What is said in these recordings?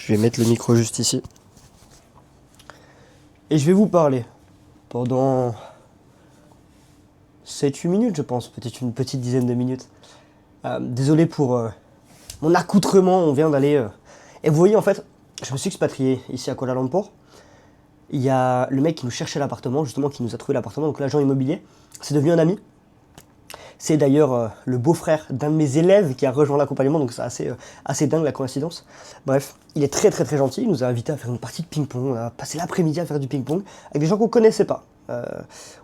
Je vais mettre le micro juste ici. Et je vais vous parler pendant 7-8 minutes, je pense, peut-être une petite dizaine de minutes. Désolé pour mon accoutrement, on vient d'aller... Et vous voyez, en fait, je me suis expatrié ici à Kuala Lumpur. Il y a le mec qui nous cherchait l'appartement, justement, qui nous a trouvé l'appartement, donc l'agent immobilier. C'est devenu un ami. C'est d'ailleurs le beau-frère d'un de mes élèves qui a rejoint l'accompagnement, donc c'est assez dingue la coïncidence. Bref, il est très très très gentil, il nous a invités à faire une partie de ping-pong, on a passé l'après-midi à faire du ping-pong avec des gens qu'on ne connaissait pas.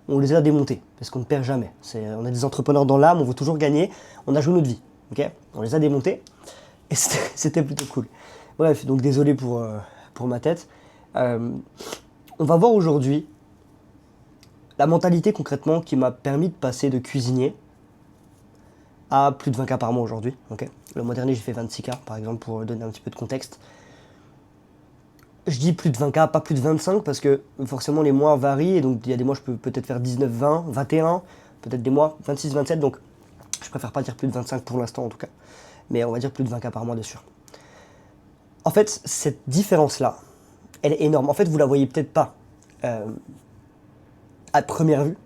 On les a démontés, parce qu'on ne perd jamais. On est des entrepreneurs dans l'âme, on veut toujours gagner, on a joué notre vie. Okay, on les a démontés, et c'était plutôt cool. Bref, donc désolé pour ma tête. On va voir aujourd'hui la mentalité concrètement qui m'a permis de passer de cuisinier à plus de 20K par mois aujourd'hui. Okay. Le mois dernier, j'ai fait 26K, par exemple, pour donner un petit peu de contexte. Je dis plus de 20K, pas plus de 25, parce que forcément, les mois varient. Et donc, il y a des mois, je peux peut-être faire 19, 20, 21, peut-être des mois 26, 27. Donc, je préfère pas dire plus de 25 pour l'instant, en tout cas. Mais on va dire plus de 20K par mois, bien sûr. En fait, cette différence-là, elle est énorme. En fait, vous la voyez peut-être pas à première vue.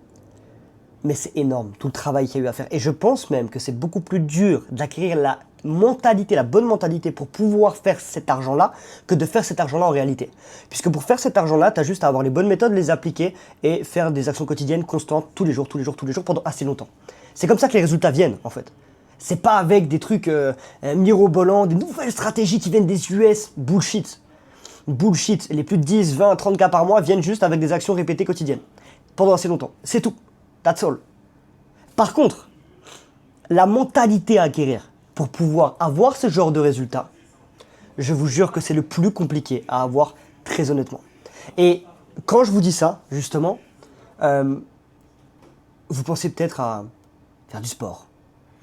Mais c'est énorme, tout le travail qu'il y a eu à faire. Et je pense même que c'est beaucoup plus dur d'acquérir la mentalité, la bonne mentalité pour pouvoir faire cet argent-là que de faire cet argent-là en réalité. Puisque pour faire cet argent-là, tu as juste à avoir les bonnes méthodes, les appliquer et faire des actions quotidiennes constantes tous les jours pendant assez longtemps. C'est comme ça que les résultats viennent en fait. C'est pas avec des trucs mirobolants, des nouvelles stratégies qui viennent des US. Bullshit. Bullshit. Les plus de 10, 20, 30K par mois viennent juste avec des actions répétées quotidiennes. Pendant assez longtemps. C'est tout. That's all. Par contre, la mentalité à acquérir pour pouvoir avoir ce genre de résultats, je vous jure que c'est le plus compliqué à avoir, très honnêtement. Et quand je vous dis ça, justement, vous pensez peut-être à faire du sport,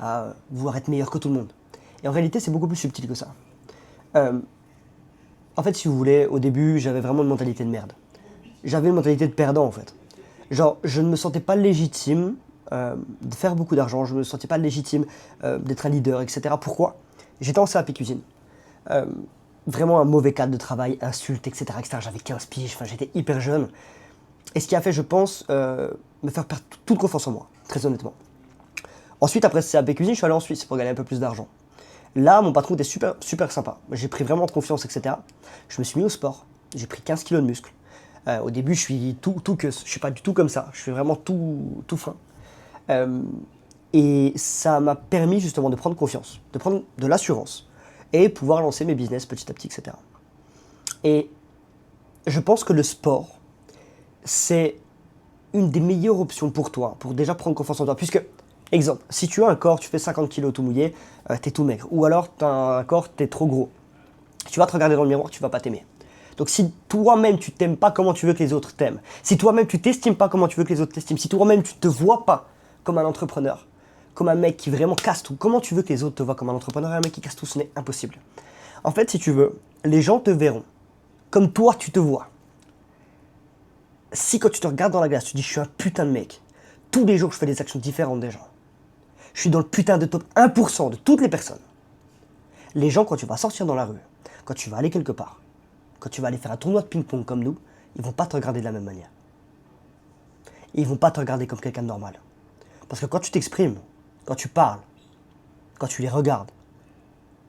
à vouloir être meilleur que tout le monde. Et en réalité, c'est beaucoup plus subtil que ça. En fait, si vous voulez, au début, j'avais vraiment une mentalité de merde. J'avais une mentalité de perdant, en fait. Genre, je ne me sentais pas légitime de faire beaucoup d'argent, je ne me sentais pas légitime d'être un leader, etc. Pourquoi? J'étais en CAP cuisine. Vraiment un mauvais cadre de travail, insultes, etc. etc. J'avais 15 piges, enfin, j'étais hyper jeune. Et ce qui a fait, je pense, me faire perdre toute confiance en moi, très honnêtement. Ensuite, après ce CAP cuisine, je suis allé en Suisse pour gagner un peu plus d'argent. Là, mon patron était super, super sympa. J'ai pris vraiment confiance, etc. Je me suis mis au sport. J'ai pris 15 kilos de muscles. Au début, je suis tout que, je suis pas du tout comme ça. Je suis vraiment tout fin. Et ça m'a permis justement de prendre confiance, de prendre de l'assurance et pouvoir lancer mes business petit à petit, etc. Et je pense que le sport, c'est une des meilleures options pour toi, pour déjà prendre confiance en toi. Puisque, exemple, si tu as un corps, tu fais 50 kilos tout mouillé, t'es tout maigre. Ou alors, tu as un corps, t'es trop gros. Tu vas te regarder dans le miroir, tu vas pas t'aimer. Donc si toi-même tu t'aimes pas, comment tu veux que les autres t'aiment? Si toi-même tu t'estimes pas, comment tu veux que les autres t'estiment? Si toi-même tu te vois pas comme un entrepreneur, comme un mec qui vraiment casse tout, comment tu veux que les autres te voient comme un entrepreneur et un mec qui casse tout? Ce n'est impossible. En fait, si tu veux, les gens te verront comme toi tu te vois. Si quand tu te regardes dans la glace, tu dis je suis un putain de mec, tous les jours je fais des actions différentes des gens. Je suis dans le putain de top 1% de toutes les personnes. Les gens, quand tu vas sortir dans la rue, quand tu vas aller quelque part, quand tu vas aller faire un tournoi de ping-pong comme nous, ils vont pas te regarder de la même manière. Ils vont pas te regarder comme quelqu'un de normal. Parce que quand tu t'exprimes, quand tu parles, quand tu les regardes,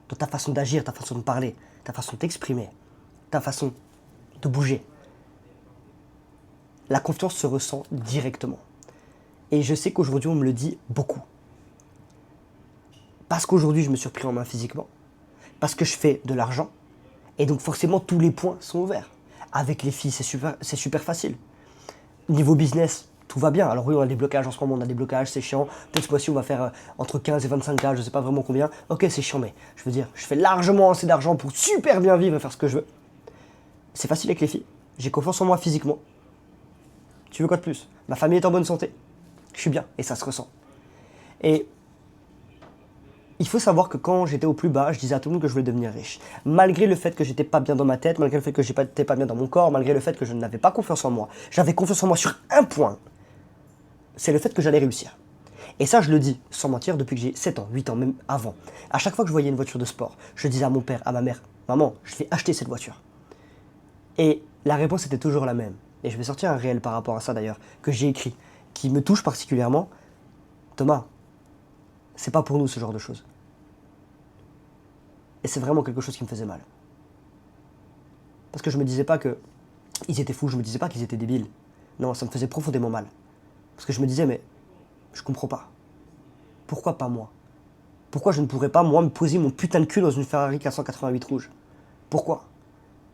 dans ta façon d'agir, ta façon de parler, ta façon de t'exprimer, ta façon de bouger, la confiance se ressent directement. Et je sais qu'aujourd'hui, on me le dit beaucoup. Parce qu'aujourd'hui, je me suis repris en main physiquement. Parce que je fais de l'argent. Et donc forcément, tous les points sont ouverts. Avec les filles, c'est super facile. Niveau business, tout va bien. Alors oui, on a des blocages en ce moment, on a des blocages, c'est chiant. Peut-être ce mois-ci, on va faire entre 15 et 25K, je ne sais pas vraiment combien. Ok, c'est chiant, mais je veux dire, je fais largement assez d'argent pour super bien vivre et faire ce que je veux. C'est facile avec les filles. J'ai confiance en moi physiquement. Tu veux quoi de plus? Ma famille est en bonne santé. Je suis bien, et ça se ressent. Et il faut savoir que quand j'étais au plus bas, je disais à tout le monde que je voulais devenir riche. Malgré le fait que j'étais pas bien dans ma tête, malgré le fait que j'étais pas bien dans mon corps, malgré le fait que je n'avais pas confiance en moi. J'avais confiance en moi sur un point. C'est le fait que j'allais réussir. Et ça, je le dis, sans mentir, depuis que j'ai 7 ans, 8 ans, même avant. À chaque fois que je voyais une voiture de sport, je disais à mon père, à ma mère, Maman, je vais acheter cette voiture. Et la réponse était toujours la même. Et je vais sortir un réel par rapport à ça d'ailleurs, que j'ai écrit, qui me touche particulièrement. Thomas, c'est pas pour nous ce genre de choses. Et c'est vraiment quelque chose qui me faisait mal. Parce que je me disais pas que ils étaient fous, je me disais pas qu'ils étaient débiles. Non, ça me faisait profondément mal. Parce que je me disais, mais je comprends pas. Pourquoi pas moi? Pourquoi je ne pourrais pas, moi, me poser mon putain de cul dans une Ferrari 488 rouge? Pourquoi?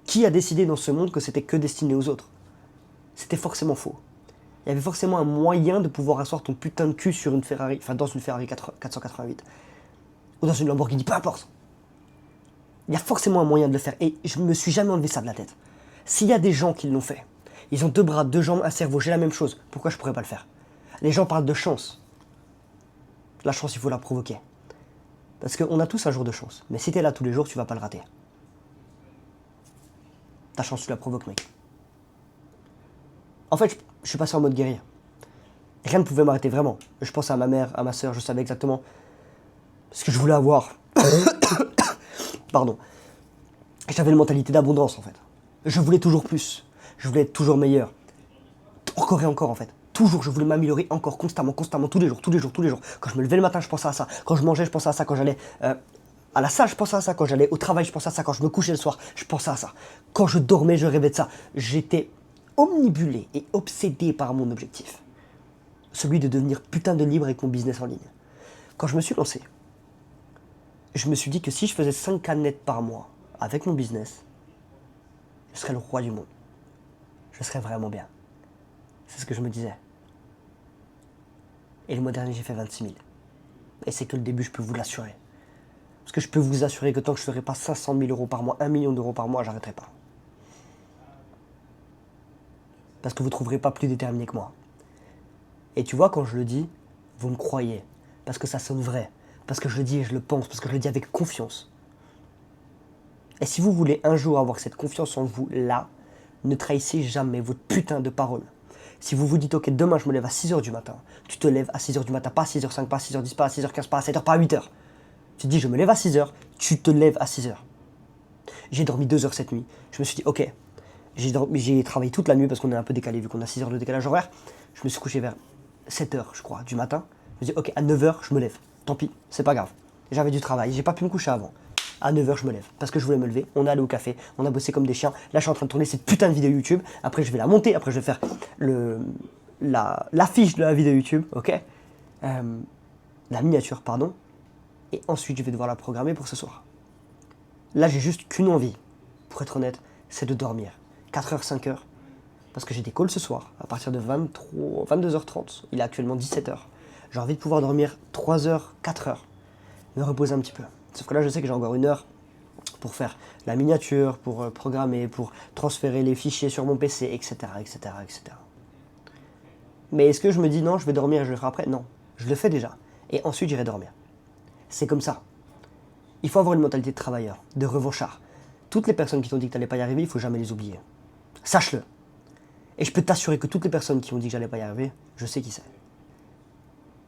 Qui a décidé dans ce monde que c'était que destiné aux autres? C'était forcément faux. Il y avait forcément un moyen de pouvoir asseoir ton putain de cul sur une Ferrari, enfin dans une Ferrari 488. Ou dans une Lamborghini, peu importe. Il y a forcément un moyen de le faire. Et je me suis jamais enlevé ça de la tête. S'il y a des gens qui l'ont fait, ils ont 2 bras, 2 jambes, un cerveau, j'ai la même chose, pourquoi je pourrais pas le faire? Les gens parlent de chance. La chance, il faut la provoquer. Parce qu'on a tous un jour de chance. Mais si t'es là tous les jours, tu vas pas le rater. Ta chance, tu la provoques, mec. En fait, je suis passé en mode guerrier. Rien ne pouvait m'arrêter, vraiment. Je pensais à ma mère, à ma soeur, je savais exactement ce que je voulais avoir. Pardon. J'avais une mentalité d'abondance, en fait. Je voulais toujours plus. Je voulais être toujours meilleur. Encore et encore, en fait. Toujours, je voulais m'améliorer encore, constamment, tous les jours. Quand je me levais le matin, je pensais à ça. Quand je mangeais, je pensais à ça. Quand j'allais à la salle, je pensais à ça. Quand j'allais au travail, je pensais à ça. Quand je me couchais le soir, je pensais à ça. Quand je dormais, je rêvais de ça. J'étais omnibulé et obsédé par mon objectif. Celui de devenir putain de libre avec mon business en ligne. Quand je me suis lancé, je me suis dit que si je faisais 5K net par mois avec mon business, je serais le roi du monde. Je serais vraiment bien. C'est ce que je me disais. Et le mois dernier, j'ai fait 26 000. Et c'est que le début, je peux vous l'assurer. Parce que je peux vous assurer que tant que je ne ferai pas 500 000 euros par mois, 1 million d'euros par mois, j'arrêterai pas. Parce que vous ne trouverez pas plus déterminé que moi. Et tu vois, quand je le dis, vous me croyez. Parce que ça sonne vrai. Parce que je le dis et je le pense. Parce que je le dis avec confiance. Et si vous voulez un jour avoir cette confiance en vous, là, ne trahissez jamais votre putain de parole. Si vous vous dites, ok, demain je me lève à 6h du matin, tu te lèves à 6h du matin, pas à 6h05, pas à 6h10, pas à 6h15, pas à 7h, pas à 8h. Tu te dis, je me lève à 6h, tu te lèves à 6h. J'ai dormi 2 heures cette nuit. Je me suis dit, ok, j'ai travaillé toute la nuit parce qu'on est un peu décalé, vu qu'on a 6 heures de décalage horaire. Je me suis couché vers 7h, je crois, du matin. Je me suis dit, ok, à 9h, je me lève. Tant pis, c'est pas grave. J'avais du travail, j'ai pas pu me coucher avant. À 9h, je me lève parce que je voulais me lever. On est allé au café, on a bossé comme des chiens. Là, je suis en train de tourner cette putain de vidéo YouTube. Après, je vais la monter. Après, je vais faire l'affiche de la vidéo YouTube, ok, la miniature, pardon. Et ensuite, je vais devoir la programmer pour ce soir. Là, j'ai juste qu'une envie, pour être honnête, c'est de dormir. 4h, 5h. Parce que j'ai des calls ce soir, à partir de 22h30. Il est actuellement 17h. J'ai envie de pouvoir dormir 3h, 4h. Me reposer un petit peu. Sauf que là, je sais que j'ai encore 1 heure pour faire la miniature, pour programmer, pour transférer les fichiers sur mon PC, etc., etc., etc. Mais est-ce que je me dis non, je vais dormir et je le ferai après? Non, je le fais déjà. Et ensuite, j'irai dormir. C'est comme ça. Il faut avoir une mentalité de travailleur, de revanchard. Toutes les personnes qui t'ont dit que tu n'allais pas y arriver, il ne faut jamais les oublier. Sache-le. Et je peux t'assurer que toutes les personnes qui m'ont dit que j'allais pas y arriver, je sais qui c'est.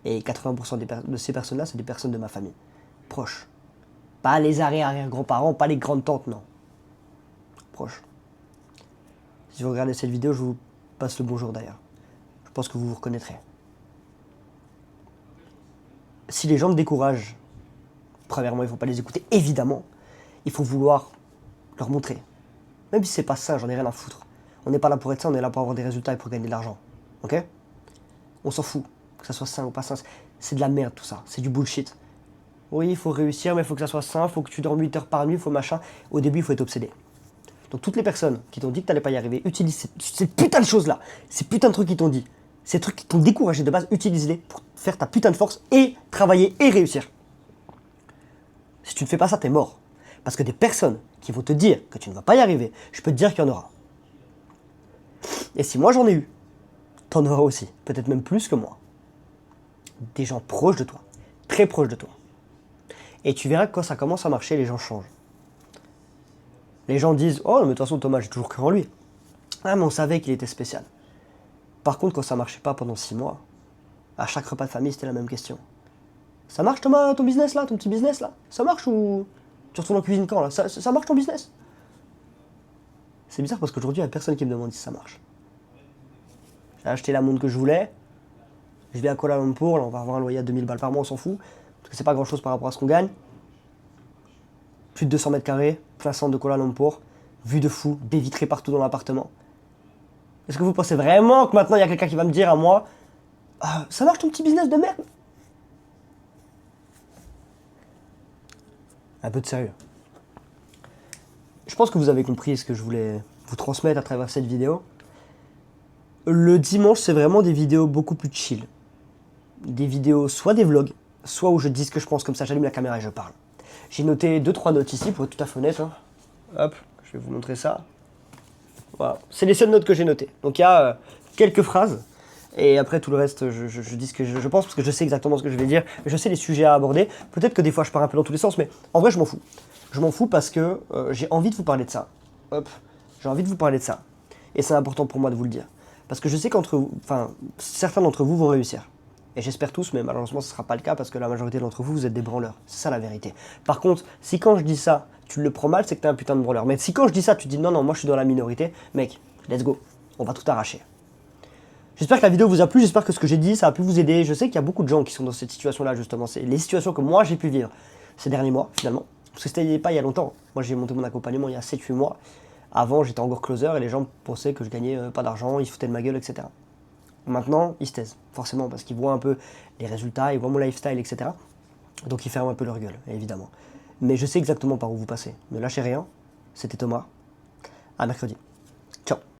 Et 80% de ces personnes-là, c'est des personnes de ma famille. Proches. Pas les arrière-grands-parents, pas les grandes-tantes, non. Proches. Si vous regardez cette vidéo, je vous passe le bonjour d'ailleurs. Je pense que vous vous reconnaîtrez. Si les gens me découragent, premièrement, il ne faut pas les écouter, évidemment. Il faut vouloir leur montrer. Même si c'est pas ça, j'en ai rien à foutre. On n'est pas là pour être ça, on est là pour avoir des résultats et pour gagner de l'argent. Ok? On s'en fout. Que ça soit sain ou pas sain, c'est de la merde tout ça. C'est du bullshit. Oui, il faut réussir, mais il faut que ça soit sain, il faut que tu dormes 8 heures par nuit, il faut machin. Au début, il faut être obsédé. Donc toutes les personnes qui t'ont dit que tu n'allais pas y arriver, utilise ces putains de choses-là. Ces putains de trucs qui t'ont dit. Ces trucs qui t'ont découragé de base, utilise-les pour faire ta putain de force et travailler et réussir. Si tu ne fais pas ça, t'es mort. Parce que des personnes qui vont te dire que tu ne vas pas y arriver, je peux te dire qu'il y en aura. Et si moi j'en ai eu, t'en auras aussi. Peut-être même plus que moi. Des gens proches de toi. Très proches de toi. Et tu verras que quand ça commence à marcher, les gens changent. Les gens disent « Oh, mais de toute façon, Thomas, j'ai toujours cru en lui. » Ah, mais on savait qu'il était spécial. Par contre, quand ça marchait pas pendant 6 mois, à chaque repas de famille, c'était la même question. Ça marche, Thomas, ton business là, ton petit business là? Ça marche ou Tu retournes en cuisine quand là ça marche ton business? C'est bizarre parce qu'aujourd'hui, il n'y a personne qui me demande si ça marche. J'ai acheté la montre que je voulais. Je vais à Kuala Lumpur, là on va avoir un loyer à 2000 balles par mois, on s'en fout. Parce que c'est pas grand chose par rapport à ce qu'on gagne. Plus de 200 mètres carrés, plein centre de Kuala Lumpur. Vue de fou, baies vitrées partout dans l'appartement. Est-ce que vous pensez vraiment que maintenant il y a quelqu'un qui va me dire à moi ah, ça marche ton petit business de merde? Un peu de sérieux. Je pense que vous avez compris ce que je voulais vous transmettre à travers cette vidéo. Le dimanche, c'est vraiment des vidéos beaucoup plus chill. Des vidéos, soit des vlogs, soit où je dis ce que je pense comme ça, j'allume la caméra et je parle. J'ai noté 2-3 notes ici, pour être tout à fait honnête. Hein. Hop, je vais vous montrer ça. Voilà, c'est les seules notes que j'ai notées. Donc il y a quelques phrases, et après tout le reste, je dis ce que je pense, parce que je sais exactement ce que je vais dire, je sais les sujets à aborder. Peut-être que des fois je pars un peu dans tous les sens, mais en vrai je m'en fous. Je m'en fous parce que j'ai envie de vous parler de ça. Hop, j'ai envie de vous parler de ça. Et c'est important pour moi de vous le dire. Parce que je sais certains d'entre vous vont réussir. Et j'espère tous, mais malheureusement ce ne sera pas le cas parce que la majorité d'entre vous, vous êtes des branleurs. C'est ça la vérité. Par contre, si quand je dis ça, tu le prends mal, c'est que t'es un putain de branleur. Mais si quand je dis ça, tu te dis non, moi je suis dans la minorité, mec, let's go, on va tout arracher. J'espère que la vidéo vous a plu, j'espère que ce que j'ai dit, ça a pu vous aider. Je sais qu'il y a beaucoup de gens qui sont dans cette situation-là, justement. C'est les situations que moi j'ai pu vivre ces derniers mois, finalement. Parce que c'était pas il y a longtemps. Moi j'ai monté mon accompagnement il y a 7-8 mois. Avant, j'étais encore closer et les gens pensaient que je gagnais pas d'argent, ils se foutaient de ma gueule, etc. Maintenant, ils se taisent, forcément, parce qu'ils voient un peu les résultats, ils voient mon lifestyle, etc. Donc ils ferment un peu leur gueule, évidemment. Mais je sais exactement par où vous passez. Ne lâchez rien. C'était Thomas. À mercredi. Ciao.